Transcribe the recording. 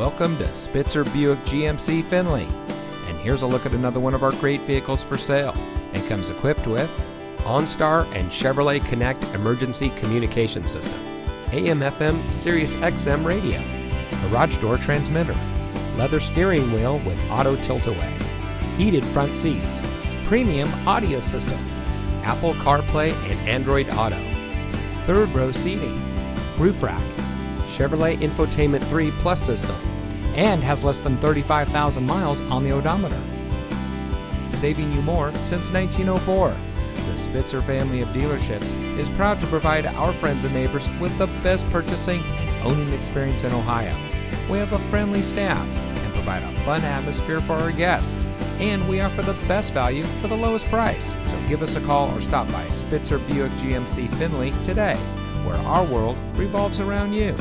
Welcome to Spitzer Buick GMC Findlay. And here's a look at another one of our great vehicles for sale. It comes equipped with OnStar and Chevrolet Connect emergency communication system, AM/FM Sirius XM radio, garage door transmitter, leather steering wheel with auto tilt-away, heated front seats, premium audio system, Apple CarPlay and Android Auto, third row seating, roof rack, Chevrolet Infotainment 3 Plus system, and has less than 35,000 miles on the odometer. Saving you more since 1904. The Spitzer family of dealerships is proud to provide our friends and neighbors with the best purchasing and owning experience in Ohio. We have a friendly staff and provide a fun atmosphere for our guests, and we offer the best value for the lowest price. So give us a call or stop by Spitzer Buick GMC Findlay today, where our world revolves around you.